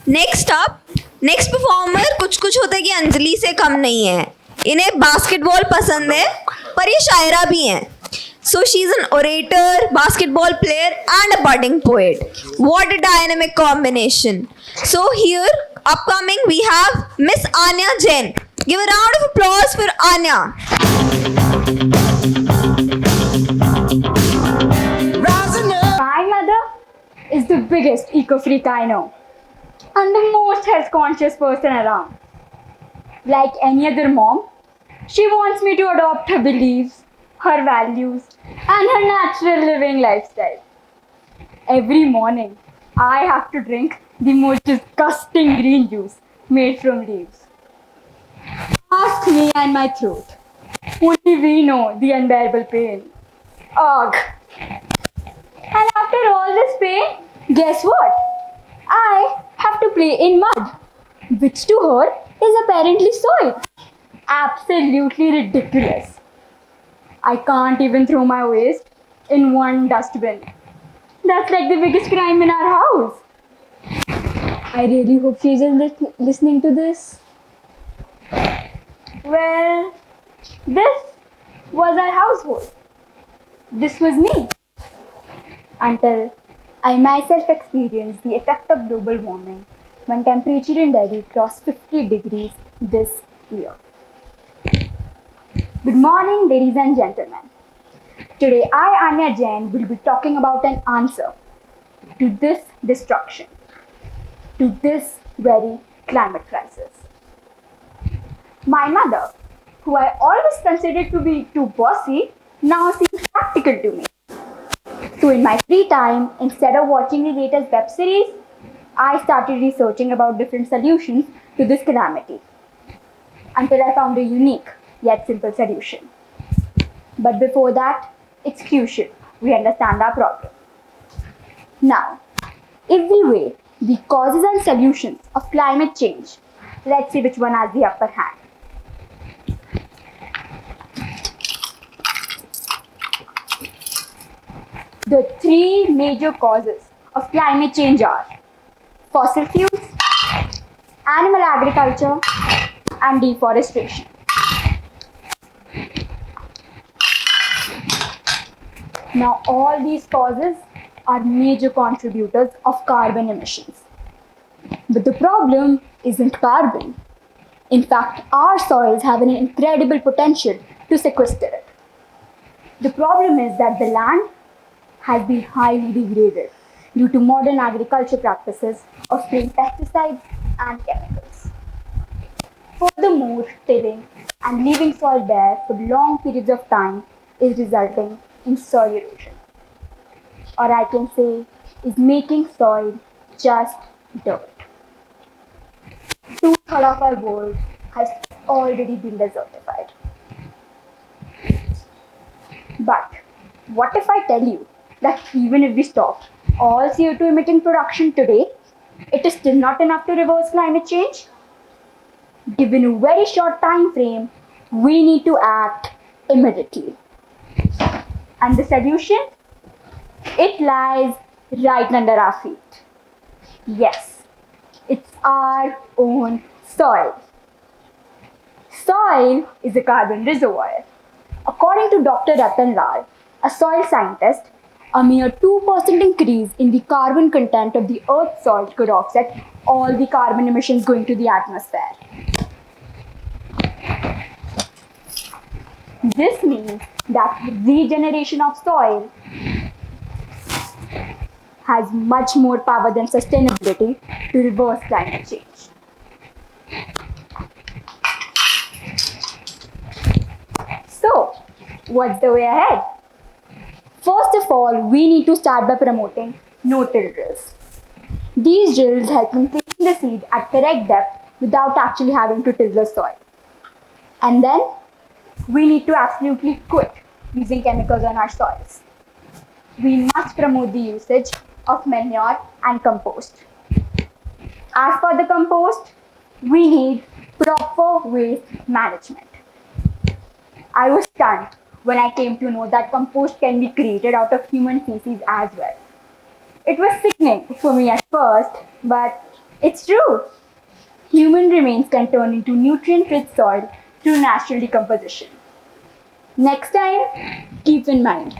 Next up, next performer कुछ कुछ होता है कि अंजलि से कम नहीं है. इन्हें बास्केटबॉल पसंद है पर ये शायरा भी हैं. So she's an orator, basketball player and a budding poet. What a dynamic combination. So here, upcoming, we have Miss Aanya Jain. Give a round of applause for Aanya. My mother is the biggest eco-freak I know and the most health-conscious person around. Like any other mom, she wants me to adopt her beliefs, her values, and her natural living lifestyle. Every morning, I have to drink the most disgusting green juice made from leaves. Ask me and my throat. Only we know the unbearable pain. Ugh. And after all this pain, guess what? I have to play in mud, which to her is apparently soil. Absolutely ridiculous. I can't even throw my waste in one dustbin. That's like the biggest crime in our house. I really hope she isn't listening to this. Well, this was our household. This was me. Until I myself experienced the effect of global warming when temperature in Delhi crossed 50 degrees this year. Good morning, ladies and gentlemen. Today, I, Aanya Jain, will be talking about an answer to this destruction, to this very climate crisis. My mother, who I always considered to be too bossy, now seems practical to me. So in my free time, instead of watching the latest web series, I started researching about different solutions to this calamity until I found a unique yet simple solution. But before that, it's crucial we understand our problem. Now, if we weigh the causes and solutions of climate change, let's see which one has the upper hand. The three major causes of climate change are fossil fuels, animal agriculture, and deforestation. Now, all these causes are major contributors of carbon emissions. But the problem isn't carbon. In fact, our soils have an incredible potential to sequester it. The problem is that the land has been highly degraded due to modern agriculture practices of spraying pesticides and chemicals. Furthermore, tilling and leaving soil bare for long periods of time is resulting in soil erosion. Or I can say, is making soil just dirt. Two-thirds of our world has already been desertified. But what if I tell you that even if we stop all CO2 emitting production today, it is still not enough to reverse climate change? Given a very short time frame, we need to act immediately. And the solution? It lies right under our feet. Yes, it's our own soil. Soil is a carbon reservoir. According to Dr. Ratan Lal, a soil scientist, a mere 2% increase in the carbon content of the Earth's soil could offset all the carbon emissions going to the atmosphere. This means that regeneration of soil has much more power than sustainability to reverse climate change. So, what's the way ahead? First of all, we need to start by promoting no-till drills. These drills help in placing the seed at correct depth without actually having to till the soil. And then, we need to absolutely quit using chemicals on our soils. We must promote the usage of manure and compost. As for the compost, we need proper waste management. I was stunned when I came to know that compost can be created out of human feces as well. It was sickening for me at first, but It's true. Human remains can turn into nutrient-rich soil through natural decomposition. Next time, keep in mind,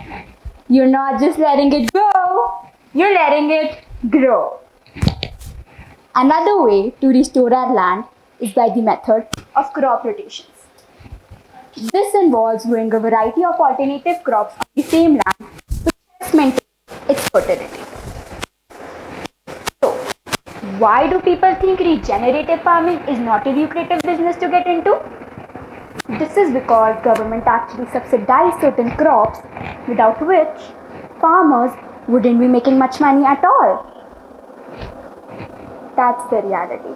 you're not just letting it go, you're letting it grow. Another way to restore our land is by the method of crop rotations. This involves growing a variety of alternative crops on the same land, which helps maintain its fertility. So, why do people think regenerative farming is not a lucrative business to get into? This is because government actually subsidize certain crops without which farmers wouldn't be making much money at all. That's the reality.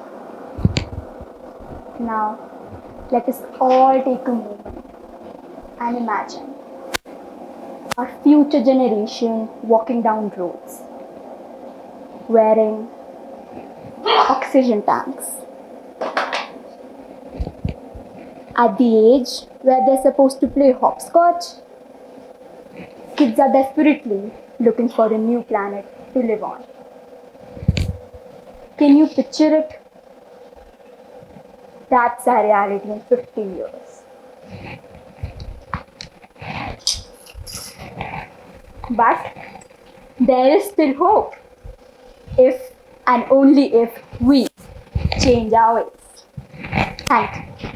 Now, let us all take a moment and imagine our future generation walking down roads wearing oxygen tanks. At the age where they're supposed to play hopscotch, kids are desperately looking for a new planet to live on. Can you picture it? That's our reality in 50 years. But there is still hope if and only if we change our ways. Thank you.